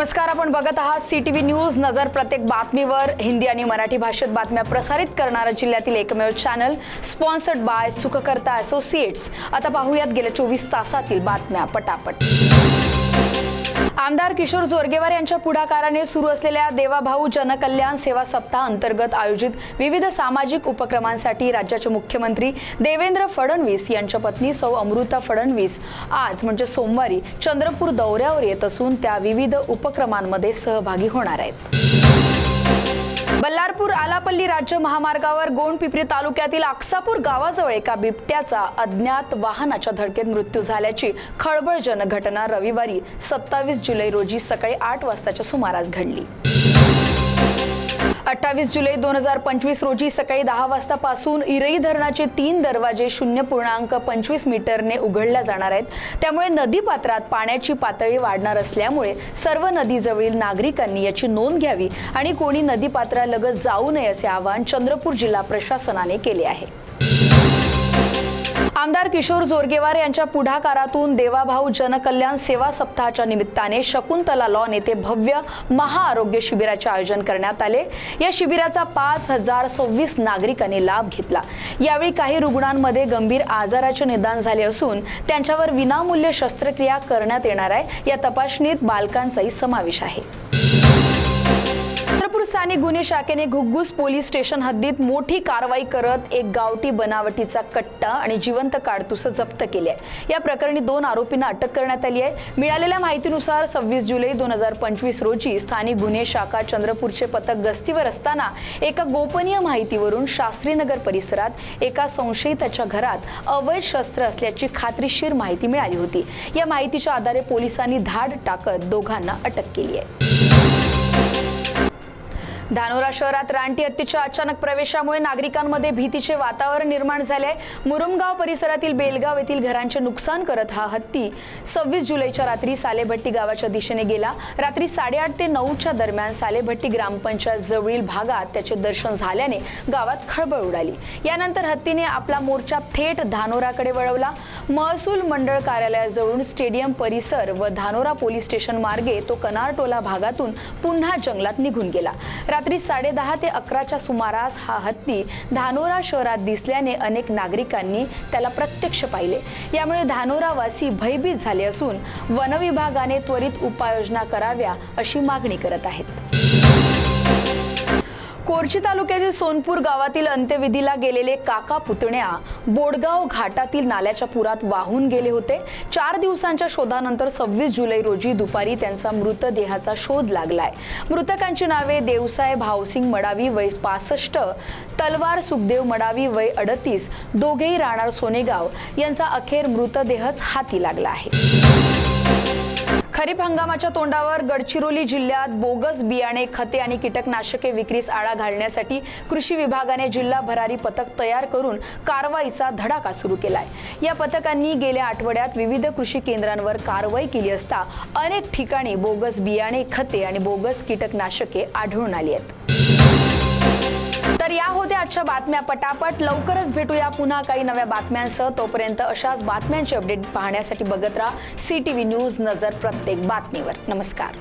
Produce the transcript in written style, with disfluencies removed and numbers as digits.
नमस्कार, आपण बघत आहात सीटीव्ही न्यूज नजर. प्रत्येक बातमीवर हिंदी आणि मराठी भाषेत बातम्या प्रसारित करणारा जिल्ह्यातील एकमेव channel, sponsored by Sukhkarta associates. आता पाहूयात गेल्या 24 तासातील बातम्या पटापट. आमदार किशोर जोरगेवार यांच्या पुढाकाराने सुरू असलेल्या देवाभाऊ जनकल्याण सेवा सप्ताह अंतर्गत आयोजित विविध सामाजिक उपक्रमांसाठी राज्याचे मुख्यमंत्री देवेंद्र फडणवीस यांच्या पत्नी सौ अमृता फडणवीस आज म्हणजे सोमवारी चंद्रपूर दौऱ्यावर येत असून त्या विविध उपक्रमांमध्ये सहभागी होणार आहेत. बल्लारपूर आलापल्ली राज्य महामार्गावर गोंडपिंपरी तालुक्यातील आक्सापूर गावाजवळ एका बिबट्याचा अज्ञात वाहनाच्या धडकेत मृत्यू झाल्याची खळबळजनक घटना रविवारी 27 जुलै रोजी सकाळी 8 वाजताच्या सुमारास घडली. 28 जुलै 2025 रोजी सकाळी 10 वाजतापासून इरई धरणाचे 3 दरवाजे 0.25 मीटरने उघडल्या जाणार आहेत. त्यामुळे नदीपात्रात पाण्याची पातळी वाढणार असल्यामुळे सर्व नदीजवळील नागरिकांनी याची नोंद घ्यावी आणि कोणी नदीपात्रालगत जाऊ नये असे आवाहन चंद्रपूर जिल्हा प्रशासनाने केले आहे. आमदार किशोर जोरगेवार यांच्या पुढाकारातून देवाभाऊ जनकल्याण सेवा सप्ताहाच्या निमित्ताने शकुंतला लॉन येथे भव्य महाआरोग्य शिबिराचे आयोजन करण्यात आले. या शिबिराचा 5026 नागरिकांनी लाभ घेतला. यावेळी काही रुग्णांमध्ये गंभीर आजाराचे निदान झाले असून त्यांच्यावर विनामूल्य शस्त्रक्रिया करण्यात येणार आहे. या तपासणीत बालकांचाही समावेश आहे. चंद्रपूर स्थानिक गुन्हे शाखेने घुग्गुस पोलीस स्टेशन हद्दीत मोठी कारवाई करत एक गावठी बनावटीचा कट्टा आणि जिवंत काडतूस जप्त केले आहे. या प्रकरणी 2 आरोपींना अटक करण्यात आली आहे. मिळालेल्या माहितीनुसार 26 जुलै 2025 रोजी स्थानिक गुन्हे शाखा चंद्रपूरचे पथक गस्तीवर असताना एका गोपनीय माहितीवरून शास्त्रीनगर परिसरात एका संशयिताच्या घरात अवैध शस्त्र असल्याची खात्रीशीर माहिती मिळाली होती. या माहितीच्या आधारे पोलिसांनी धाड टाकत दोघांना अटक केली आहे. धानोरा शहरात रानटी हत्तीच्या अचानक प्रवेशामुळे नागरिकांमध्ये भीतीचे वातावरण निर्माण झाले आहे. मुरुमगाव परिसरातील बेलगाव येथील घरांचे नुकसान करत हा हत्ती 26 जुलैच्या रात्री सालेभट्टी गावाच्या दिशेने गेला. रात्री 8:30 ते 9च्या दरम्यान सालेभट्टी ग्रामपंचायत जवळील भागात त्याचे दर्शन झाल्याने गावात खळबळ उडाली. यानंतर हत्तीने आपला मोर्चा थेट धानोराकडे वळवला. महसूल मंडळ कार्यालयाजवळून स्टेडियम परिसर व धानोरा पोलीस स्टेशन मार्गे तो कनारटोला भागातून पुन्हा जंगलात निघून गेला. रात्री 10:30 ते 11च्या सुमारास हा हत्ती धानोरा शहरात दिसल्याने अनेक नागरिकांनी त्याला प्रत्यक्ष पाहिले. यामुळे धानोरावासी भयभीत झाले असून वनविभागाने त्वरित उपाययोजना कराव्या अशी मागणी करत आहेत. कोरची तालुक्यातील सोनपूर गावातील अंत्यविधीला गेलेले काका पुतण्या बोडगाव घाटातील नाल्याच्या पुरात वाहून गेले होते. 4 दिवसांच्या शोधानंतर 26 जुलै रोजी दुपारी त्यांचा मृतदेहाचा शोध लागलाय. मृतकांची नावे देवसाहेब भावसिंग मडावी वय 65, तलवार सुखदेव मडावी वय 38, दोघेही राहणार सोनेगाव. यांचा अखेर मृतदेहच हाती लागला आहे. खरीप हंगामाच्या तोंडावर गडचिरोली जिल्ह्यात बोगस बियाणे, खते आणि कीटकनाशके विक्रीस आळा घालण्यासाठी कृषी विभागाने जिल्हा भरारी पथक तयार करून कारवाईचा धडाका सुरू केलाय. या पथकांनी गेल्या आठवड्यात विविध कृषी केंद्रांवर कारवाई केली असता अनेक ठिकाणी बोगस बियाणे, खते आणि बोगस कीटकनाशके आढळून आली आहेत. तर या होत्या आजच्या बातम्या पटापट. लवकरच भेटूया पुन्हा काही नव्या बातम्यांसह. तोपर्यंत अशाच बातम्यांचे अपडेट पाहण्यासाठी बघत राहा सीटीव्ही न्यूज नजर प्रत्येक बातमीवर. नमस्कार.